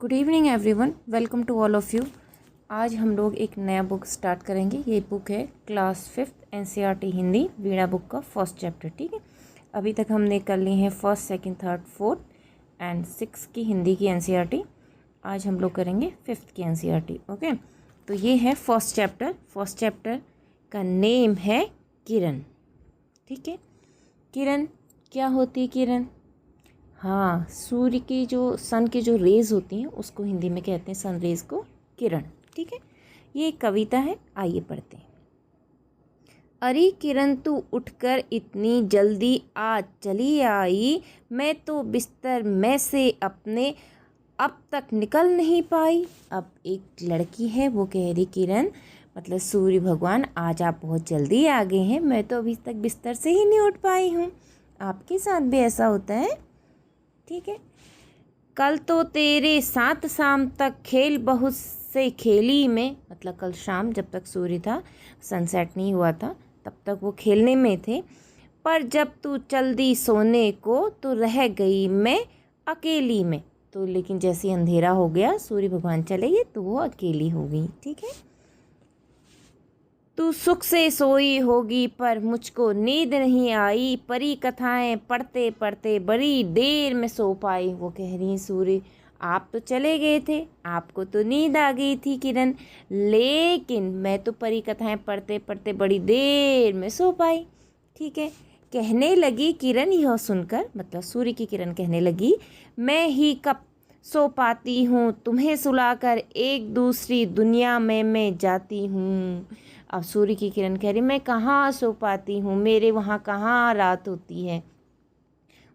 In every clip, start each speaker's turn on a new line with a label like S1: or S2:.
S1: Good evening everyone, welcome to all of you. आज हम लोग एक नया बुक स्टार्ट करेंगे। ये बुक है क्लास 5th एनसीईआरटी हिंदी वीणा बुक का फर्स्ट चैप्टर। ठीक है, अभी तक हमने कर ली है first, second, third, fourth and 6 की हिंदी की एनसीईआरटी। आज हम लोग करेंगे 5th की एनसीईआरटी। ओके, तो ये है फर्स्ट चैप्टर। फर्स्ट चैप्टर का नेम है किरण। ठीक है, किरण क्या होती है? किरण, हाँ, सूर्य की जो सन की जो रेज़ होती हैं उसको हिंदी में कहते हैं सन रेज़ को किरण। ठीक है, ये एक कविता है, आइए पढ़ते हैं। अरे किरण तू उठकर इतनी जल्दी आज चली आई, मैं तो बिस्तर में से अपने अब तक निकल नहीं पाई। अब एक लड़की है, वो कह रही किरण मतलब सूर्य भगवान आज आप बहुत जल्दी आ गए हैं, मैं तो अभी तक बिस्तर से ही नहीं उठ पाई हूँ। आपके साथ भी ऐसा होता है? ठीक है, कल तो तेरे साथ शाम तक खेल बहुत से खेली में, मतलब कल शाम जब तक सूर्य था, सनसेट नहीं हुआ था, तब तक वो खेलने में थे। पर जब तू चल दी सोने को तो रह गई मैं अकेली में। तो लेकिन जैसे अंधेरा हो गया, सूर्य भगवान चले गए तो वो अकेली हो गई। ठीक है, तू सुख से सोई होगी पर मुझको नींद नहीं आई, परी कथाएं पढ़ते पढ़ते बड़ी देर में सो पाई। वो कह रही हैं सूर्य आप तो चले गए थे, आपको तो नींद आ गई थी किरण, लेकिन मैं तो परी कथाएं पढ़ते पढ़ते बड़ी देर में सो पाई। ठीक है, कहने लगी किरण यह सुनकर, मतलब सूर्य की किरण कहने लगी, मैं ही कब सो पाती हूँ, तुम्हें सुलाकर एक दूसरी दुनिया में मैं जाती हूँ। अब सूर्य की किरण कह रही मैं कहाँ सो पाती हूँ, मेरे वहाँ कहाँ रात होती है,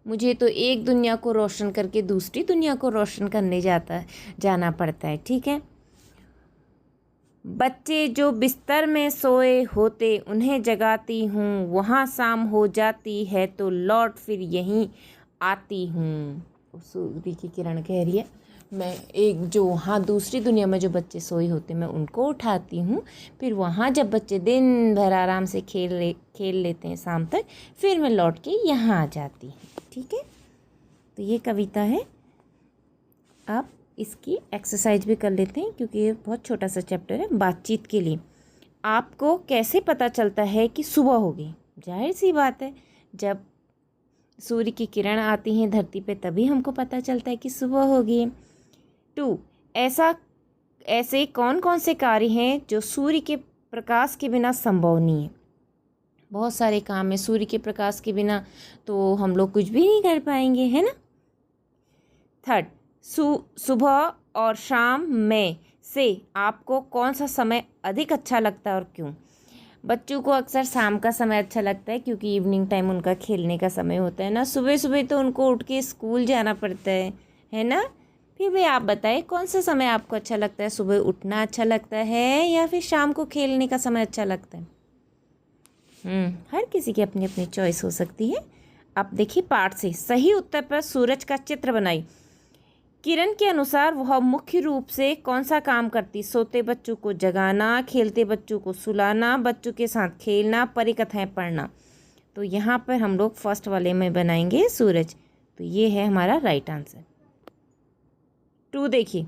S1: मुझे तो एक दुनिया को रोशन करके दूसरी दुनिया को रोशन करने जाना पड़ता है। ठीक है, बच्चे जो बिस्तर में सोए होते उन्हें जगाती हूँ, वहाँ शाम हो जाती है तो लौट फिर यहीं आती हूँ। सूर्य की किरण कह रही है मैं एक जो वहाँ दूसरी दुनिया में जो बच्चे सोए होते मैं उनको उठाती हूँ, फिर वहाँ जब बच्चे दिन भर आराम से खेल लेते हैं शाम तक, फिर मैं लौट के यहाँ आ जाती हूँ। ठीक है, तो ये कविता है। आप इसकी एक्सरसाइज भी कर लेते हैं क्योंकि ये बहुत छोटा सा चैप्टर है। बातचीत के लिए, आपको कैसे पता चलता है कि सुबह हो गई? जाहिर सी बात है, जब सूर्य की किरण आती हैं धरती पे तभी हमको पता चलता है कि सुबह हो गई। 2, ऐसे कौन कौन से कार्य हैं जो सूर्य के प्रकाश के बिना संभव नहीं है? बहुत सारे काम है, सूर्य के प्रकाश के बिना तो हम लोग कुछ भी नहीं कर पाएंगे, है ना। 3, सुबह और शाम में से आपको कौन सा समय अधिक अच्छा लगता है और क्यों? बच्चों को अक्सर शाम का समय अच्छा लगता है क्योंकि इवनिंग टाइम उनका खेलने का समय होता है ना। सुबह सुबह तो उनको उठ के स्कूल जाना पड़ता है ना। फिर भी आप बताएं कौन सा समय आपको अच्छा लगता है? सुबह उठना अच्छा लगता है या फिर शाम को खेलने का समय अच्छा लगता है? हर किसी की अपनी अपनी चॉइस हो सकती है। अब देखिए पाठ से सही उत्तर पर सूरज का चित्र बनाई। किरण के अनुसार वह मुख्य रूप से कौन सा काम करती? सोते बच्चों को जगाना, खेलते बच्चों को सुलाना, बच्चों के साथ खेलना, परिकथाएं पढ़ना। तो यहाँ पर हम लोग फर्स्ट वाले में बनाएंगे सूरज। तो ये है हमारा राइट आंसर। 2 देखिए,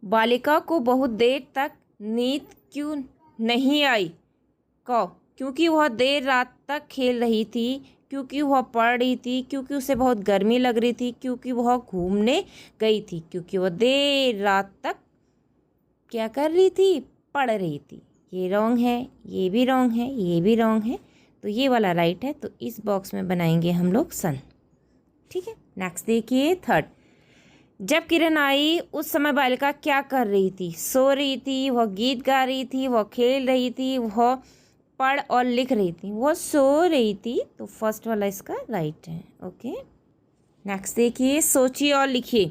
S1: बालिका को बहुत देर तक नींद क्यों नहीं आई? क्योंकि वह देर रात तक खेल रही थी, क्योंकि वह पढ़ रही थी, क्योंकि उसे बहुत गर्मी लग रही थी, क्योंकि वह घूमने गई थी, क्योंकि वह देर रात तक क्या कर रही थी? पढ़ रही थी। ये रॉन्ग है, ये भी रॉन्ग है, ये भी रॉन्ग है, तो ये वाला राइट है। तो इस बॉक्स में बनाएंगे हम लोग सन। ठीक है, नेक्स्ट देखिए 3, जब किरण आई उस समय बालिका क्या कर रही थी? सो रही थी, वह गीत गा रही थी, वह खेल रही थी, वह पढ़ और लिख रही थी? वो सो रही थी, तो फर्स्ट वाला इसका राइट है। ओके, नेक्स्ट देखिए, सोचिए और लिखिए।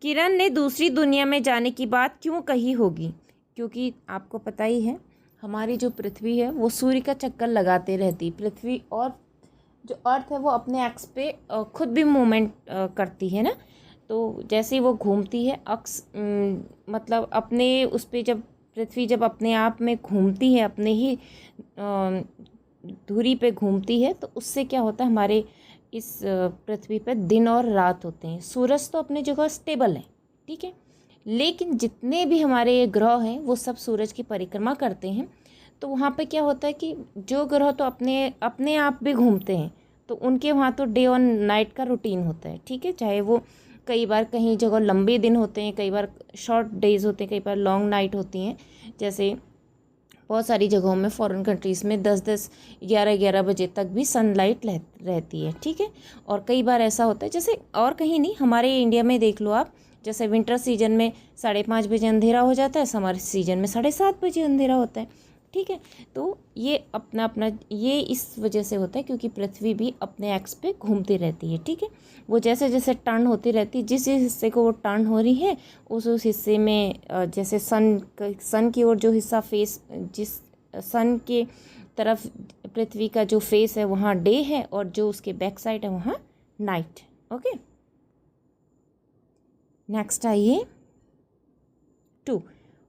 S1: किरण ने दूसरी दुनिया में जाने की बात क्यों कही होगी? क्योंकि आपको पता ही है हमारी जो पृथ्वी है वो सूर्य का चक्कर लगाते रहती। पृथ्वी और जो अर्थ है वो अपने एक्स पे खुद भी मूवमेंट करती है ना। तो जैसे ही वो घूमती है मतलब अपने उस पर जब पृथ्वी जब अपने आप में घूमती है, अपने ही धुरी पे घूमती है, तो उससे क्या होता है हमारे इस पृथ्वी पर दिन और रात होते हैं। सूरज तो अपनी जगह स्टेबल है, ठीक है, लेकिन जितने भी हमारे ये ग्रह हैं वो सब सूरज की परिक्रमा करते हैं। तो वहाँ पे क्या होता है कि जो ग्रह तो अपने अपने आप भी घूमते हैं, तो उनके वहाँ तो डे और नाइट का रूटीन होता है, ठीक है। चाहे वो कई बार कहीं जगह लंबे दिन होते हैं, कई बार शॉर्ट डेज होते हैं, कई बार लॉन्ग नाइट होती हैं। जैसे बहुत सारी जगहों में फॉरेन कंट्रीज़ में 10-10 11-11 बजे तक भी सनलाइट रहती है, ठीक है। और कई बार ऐसा होता है, जैसे और कहीं नहीं, हमारे इंडिया में देख लो आप, जैसे विंटर सीजन में 5:30 बजे अंधेरा हो जाता है, समर सीजन में 7:30 बजे अंधेरा होता है, ठीक है। तो ये अपना अपना ये इस वजह से होता है क्योंकि पृथ्वी भी अपने एक्स पे घूमती रहती है, ठीक है। वो जैसे जैसे टर्न होती रहती है, जिस जिस हिस्से को वो टर्न हो रही है उस हिस्से में जैसे सन की ओर जो हिस्सा फेस, जिस सन के तरफ पृथ्वी का जो फेस है वहाँ डे है, और जो उसके बैक साइड है वहाँ नाइट। ओके, नेक्स्ट आइए 2।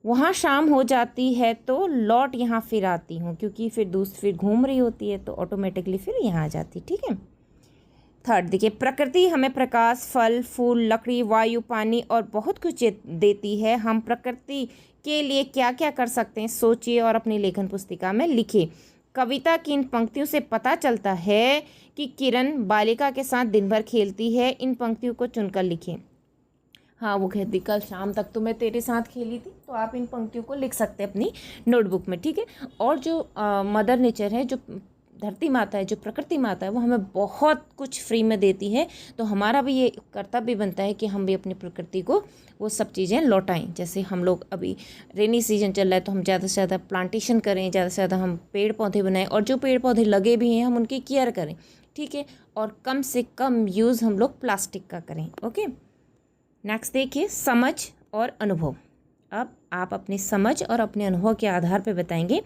S1: वहाँ शाम हो जाती है तो लौट यहाँ फिर आती हूँ, क्योंकि फिर घूम रही होती है तो ऑटोमेटिकली फिर यहाँ आ जाती, ठीक है। 3 देखिए, प्रकृति हमें प्रकाश, फल फूल, लकड़ी, वायु, पानी और बहुत कुछ देती है। हम प्रकृति के लिए क्या क्या कर सकते हैं, सोचिए और अपनी लेखन पुस्तिका में लिखिए। कविता की इन पंक्तियों से पता चलता है कि किरण बालिका के साथ दिन भर खेलती है। इन पंक्तियों को चुनकर लिखिए। हाँ, वो कहती कल शाम तक तो मैं तेरे साथ खेली थी, तो आप इन पंक्तियों को लिख सकते हैं अपनी नोटबुक में, ठीक है। और जो मदर नेचर है, जो धरती माता है, जो प्रकृति माता है, वो हमें बहुत कुछ फ्री में देती है। तो हमारा भी ये कर्तव्य बनता है कि हम भी अपनी प्रकृति को वो सब चीज़ें लौटाएं। जैसे हम लोग अभी रेनी सीजन चल रहा है तो हम ज़्यादा से ज़्यादा प्लांटेशन करें, ज़्यादा से ज़्यादा हम पेड़ पौधे बनाएं, और जो पेड़ पौधे लगे भी हैं हम उनकी केयर करें, ठीक है। और कम से कम यूज़ हम लोग प्लास्टिक का करें। ओके, नेक्स्ट देखिए, समझ और अनुभव। अब आप अपनी समझ और अपने अनुभव के आधार पर बताएंगे।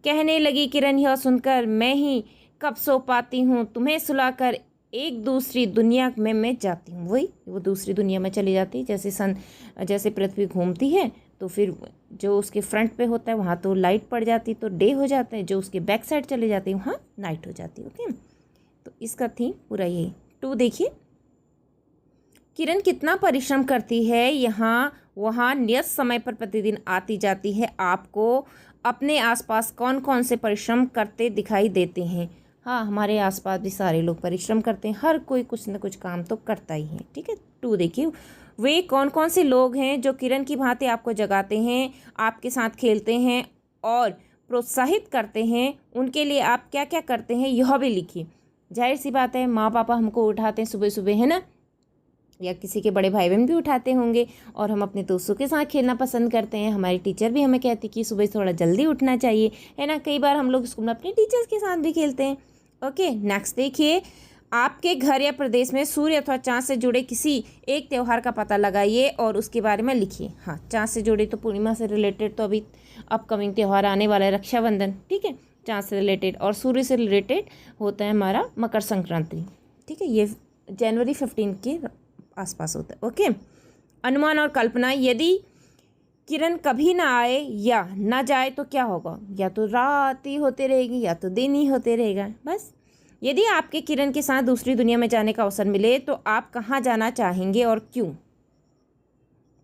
S1: कहने लगी किरण, यह सुनकर मैं ही कब सो पाती हूँ, तुम्हें सुलाकर एक दूसरी दुनिया में मैं जाती हूँ। वही वो दूसरी दुनिया में चली जाती है। जैसे पृथ्वी घूमती है तो फिर जो उसके फ्रंट पे होता है वहाँ तो लाइट पड़ जाती, तो डे हो जाता है, जो उसके बैक साइड चले जाती है वहाँ नाइट हो जाती है। ओके, तो इसका थीम पूरा यही। 2 देखिए, किरण कितना परिश्रम करती है, यहाँ वहाँ नियत समय पर प्रतिदिन आती जाती है। आपको अपने आसपास कौन कौन से परिश्रम करते दिखाई देते हैं। हाँ, हमारे आसपास भी सारे लोग परिश्रम करते हैं, हर कोई कुछ न कुछ काम तो करता ही है, ठीक है। 2 देखिए, वे कौन कौन से लोग हैं जो किरण की भांति आपको जगाते हैं, आपके साथ खेलते हैं और प्रोत्साहित करते हैं। उनके लिए आप क्या क्या करते हैं यह भी लिखिए। जाहिर सी बात है, माँ पापा हमको उठाते हैं सुबह सुबह, है ना, या किसी के बड़े भाई बहन भी उठाते होंगे, और हम अपने दोस्तों के साथ खेलना पसंद करते हैं। हमारी टीचर भी हमें कहती कि सुबह थोड़ा जल्दी उठना चाहिए, है ना। कई बार हम लोग स्कूल में अपने टीचर्स के साथ भी खेलते हैं। ओके, नेक्स्ट देखिए, आपके घर या प्रदेश में सूर्य अथवा चाँद से जुड़े किसी एक त्यौहार का पता लगाइए और उसके बारे में लिखिए। हाँ, चाँद से जुड़े तो पूर्णिमा से रिलेटेड तो अभी अपकमिंग त्यौहार आने वाला है, रक्षाबंधन, ठीक है, चाँद से रिलेटेड। और सूर्य से रिलेटेड होता है हमारा मकर संक्रांति, ठीक है, ये जनवरी 15 के आसपास होता है। ओके, अनुमान और कल्पना। यदि किरण कभी ना आए या ना जाए तो क्या होगा, या तो रात ही होते रहेगी या तो दिन ही होते रहेगा, बस। यदि आपके किरण के साथ दूसरी दुनिया में जाने का अवसर मिले तो आप कहाँ जाना चाहेंगे और क्यों,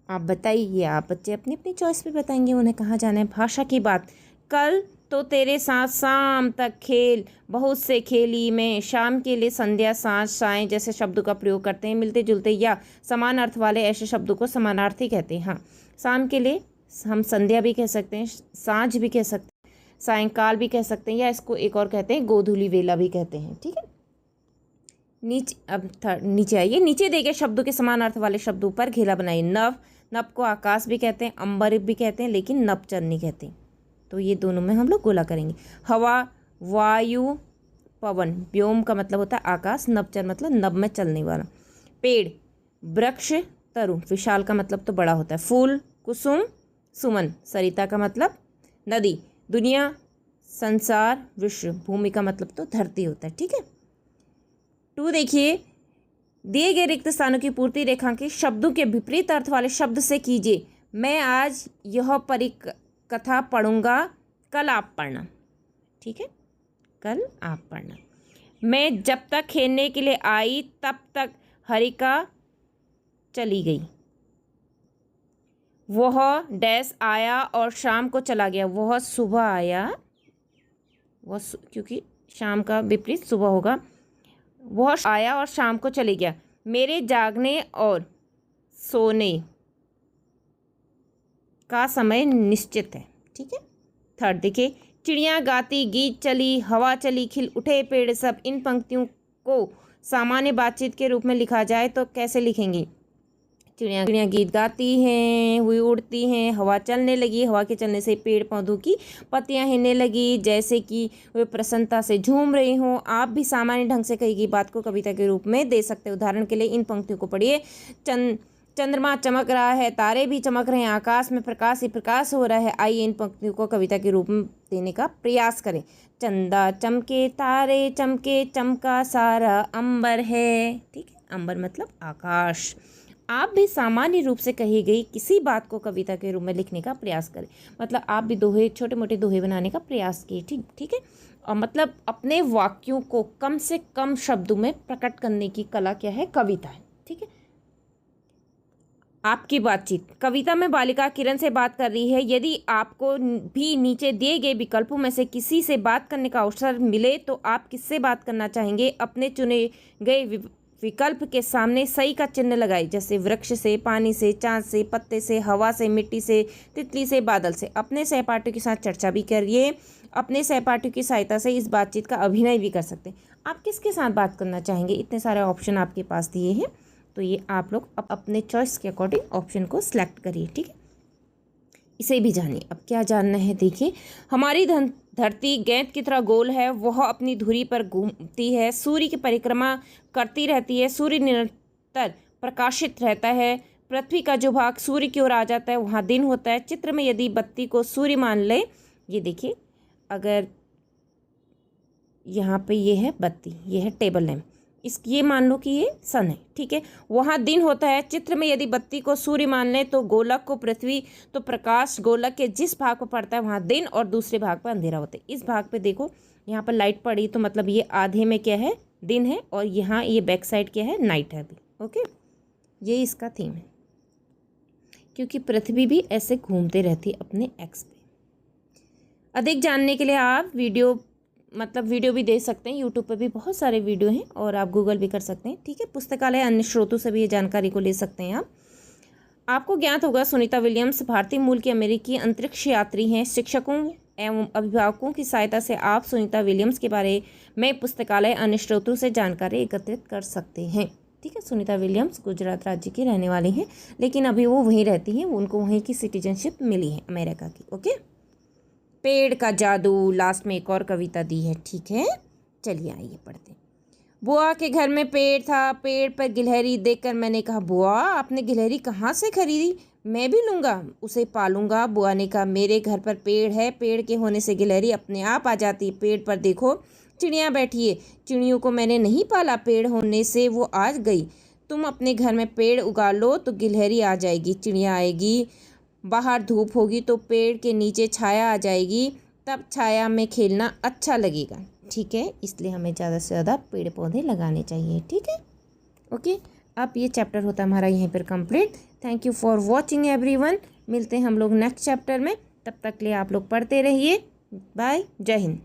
S1: आप बताइए। आप बच्चे अपनी अपनी चॉइस पे बताएंगे उन्हें कहाँ जाना है। भाषा की बात, कल तो तेरे साथ शाम तक खेल बहुत से खेली मैं। शाम के लिए संध्या, सांझ, सायं जैसे शब्दों का प्रयोग करते हैं। मिलते जुलते या समान अर्थ वाले ऐसे शब्दों को समानार्थी कहते हैं। हाँ, शाम के लिए हम संध्या भी कह सकते हैं, सांझ भी कह सकते हैं, सायंकाल भी कह सकते हैं, या इसको एक और कहते हैं गोधूली वेला भी कहते हैं, ठीक है। नीचे आइए, नीचे दिए गए शब्दों के समान अर्थ वाले शब्दों पर घेरा बनाइए। नभ, नभ को आकाश भी कहते हैं, अंबर भी कहते हैं, लेकिन नभचर नहीं कहते। तो ये दोनों में हम लोग गोला करेंगे। हवा, वायु, पवन। व्योम का मतलब होता है आकाश, नभचर मतलब नभ में चलने वाला। पेड़, वृक्ष, तरु। विशाल का मतलब तो बड़ा होता है। फूल, कुसुम, सुमन। सरिता का मतलब नदी। दुनिया, संसार, विश्व। भूमि का मतलब तो धरती होता है, ठीक है। 2 देखिए, दिए गए रिक्त स्थानों की पूर्ति रेखांकित शब्दों के विपरीत अर्थ वाले शब्द से कीजिए। मैं आज यह परिकथा पढ़ूंगा, कल आप पढ़ना, ठीक है, कल आप पढ़ना। मैं जब तक खेलने के लिए आई तब तक हरिका चली गई। वह डैश आया और शाम को चला गया। वह सुबह आया, क्योंकि शाम का विपरीत सुबह होगा। वह आया और शाम को चले गया। मेरे जागने और सोने का समय निश्चित है। ठीक है। थर्ड देखिए, चिड़िया गाती, गीत चली, हवा चली, खिल उठे पेड़ सब। इन पंक्तियों को सामान्य बातचीत के रूप में लिखा जाए तो कैसे लिखेंगी? चिड़िया गीत गाती हैं, हुई उड़ती हैं, हवा चलने लगी, हवा के चलने से पेड़ पौधों की पत्तियां हिलने लगी, जैसे कि वे प्रसन्नता से झूम रही हों। आप भी सामान्य ढंग से कही गई बात को कविता के रूप में दे सकते हैं। उदाहरण के लिए इन पंक्तियों को पढ़िए। चंद्रमा चमक रहा है, तारे भी चमक रहे हैं, आकाश में प्रकाश ही प्रकाश हो रहा है। आइए इन पंक्तियों को कविता के रूप में देने का प्रयास करें। चंदा चमके, तारे चमके, चमका सारा अंबर है। ठीक है, अंबर मतलब आकाश। आप भी सामान्य रूप से कही गई किसी बात को कविता के रूप में लिखने का प्रयास करें। मतलब आप भी दोहे, छोटे मोटे दोहे बनाने का प्रयास किए। ठीक है। और मतलब अपने वाक्यों को कम से कम शब्दों में प्रकट करने की कला क्या है? कविता है। ठीक है। आपकी बातचीत। कविता में बालिका किरण से बात कर रही है। यदि आपको भी नीचे दिए गए विकल्पों में से किसी से बात करने का अवसर मिले तो आप किससे बात करना चाहेंगे? अपने चुने गए विकल्प के सामने सही का चिन्ह लगाइए, जैसे वृक्ष से, पानी से, चांद से, पत्ते से, हवा से, मिट्टी से, तितली से, बादल से। अपने सहपाठियों के साथ चर्चा भी करिए। अपने सहपाठियों की सहायता से इस बातचीत का अभिनय भी कर सकते हैं। आप किसके साथ बात करना चाहेंगे? इतने सारे ऑप्शन आपके पास दिए हैं, तो ये आप लोग अपने चॉइस के अकॉर्डिंग ऑप्शन को सिलेक्ट करिए। ठीक है। इसे भी जानिए। अब क्या जानना है देखिए। हमारी धरती गेंद की तरह गोल है। वह अपनी धुरी पर घूमती है, सूर्य की परिक्रमा करती रहती है। सूर्य निरंतर प्रकाशित रहता है। पृथ्वी का जो भाग सूर्य की ओर आ जाता है वहाँ दिन होता है। चित्र में यदि बत्ती को सूर्य मान ले, ये देखिए, अगर यहाँ पे ये है बत्ती, ये है टेबल लैंप, ये मान लो कि ये सन है। ठीक है। वहाँ दिन होता है। चित्र में यदि बत्ती को सूर्य मान लें तो गोलक को पृथ्वी, तो प्रकाश गोलक के जिस भाग पर पड़ता है वहाँ दिन और दूसरे भाग पर अंधेरा होता है। इस भाग पे देखो, यहाँ पर लाइट पड़ी तो मतलब ये आधे में क्या है? दिन है, और यहाँ ये बैक साइड क्या है? नाइट है अभी। ओके, ये इसका थीम है, क्योंकि पृथ्वी भी ऐसे घूमते रहती है अपने एक्स पे। अधिक जानने के लिए आप वीडियो भी देख सकते हैं। यूट्यूब पर भी बहुत सारे वीडियो हैं और आप गूगल भी कर सकते हैं। ठीक है। पुस्तकालय अन्य स्रोतों से भी ये जानकारी को ले सकते हैं आप। आपको ज्ञात होगा सुनीता विलियम्स भारतीय मूल की अमेरिकी अंतरिक्ष यात्री हैं। शिक्षकों एवं अभिभावकों की सहायता से आप सुनीता विलियम्स के बारे में पुस्तकालय अन्य स्रोतों से जानकारी एकत्रित कर सकते हैं। ठीक है। सुनीता विलियम्स गुजरात राज्य की रहने वाली हैं, लेकिन अभी वो वहीं रहती हैं। उनको वहीं की सिटीजनशिप मिली है, अमेरिका की। ओके। पेड़ का जादू, लास्ट में एक और कविता दी है। ठीक है, चलिए आइए पढ़ते हैं। बुआ के घर में पेड़ था, पेड़ पर गिलहरी देखकर मैंने कहा, बुआ आपने गिलहरी कहाँ से खरीदी? मैं भी लूँगा, उसे पालूंगा। बुआ ने कहा, मेरे घर पर पेड़ है, पेड़ के होने से गिलहरी अपने आप आ जाती। पेड़ पर देखो चिड़िया बैठी है, चिड़ियों को मैंने नहीं पाला, पेड़ होने से वो आ गई। तुम अपने घर में पेड़ उगा लो तो गिलहरी आ जाएगी, चिड़िया आएगी, बाहर धूप होगी तो पेड़ के नीचे छाया आ जाएगी, तब छाया में खेलना अच्छा लगेगा। ठीक है। इसलिए हमें ज़्यादा से ज़्यादा पेड़ पौधे लगाने चाहिए। ठीक है। ओके। अब ये चैप्टर होता है हमारा यहीं पर complete. Thank you for watching everyone. मिलते हैं हम लोग नेक्स्ट चैप्टर में। तब तक के लिए आप लोग पढ़ते रहिए। बाय। जय हिंद।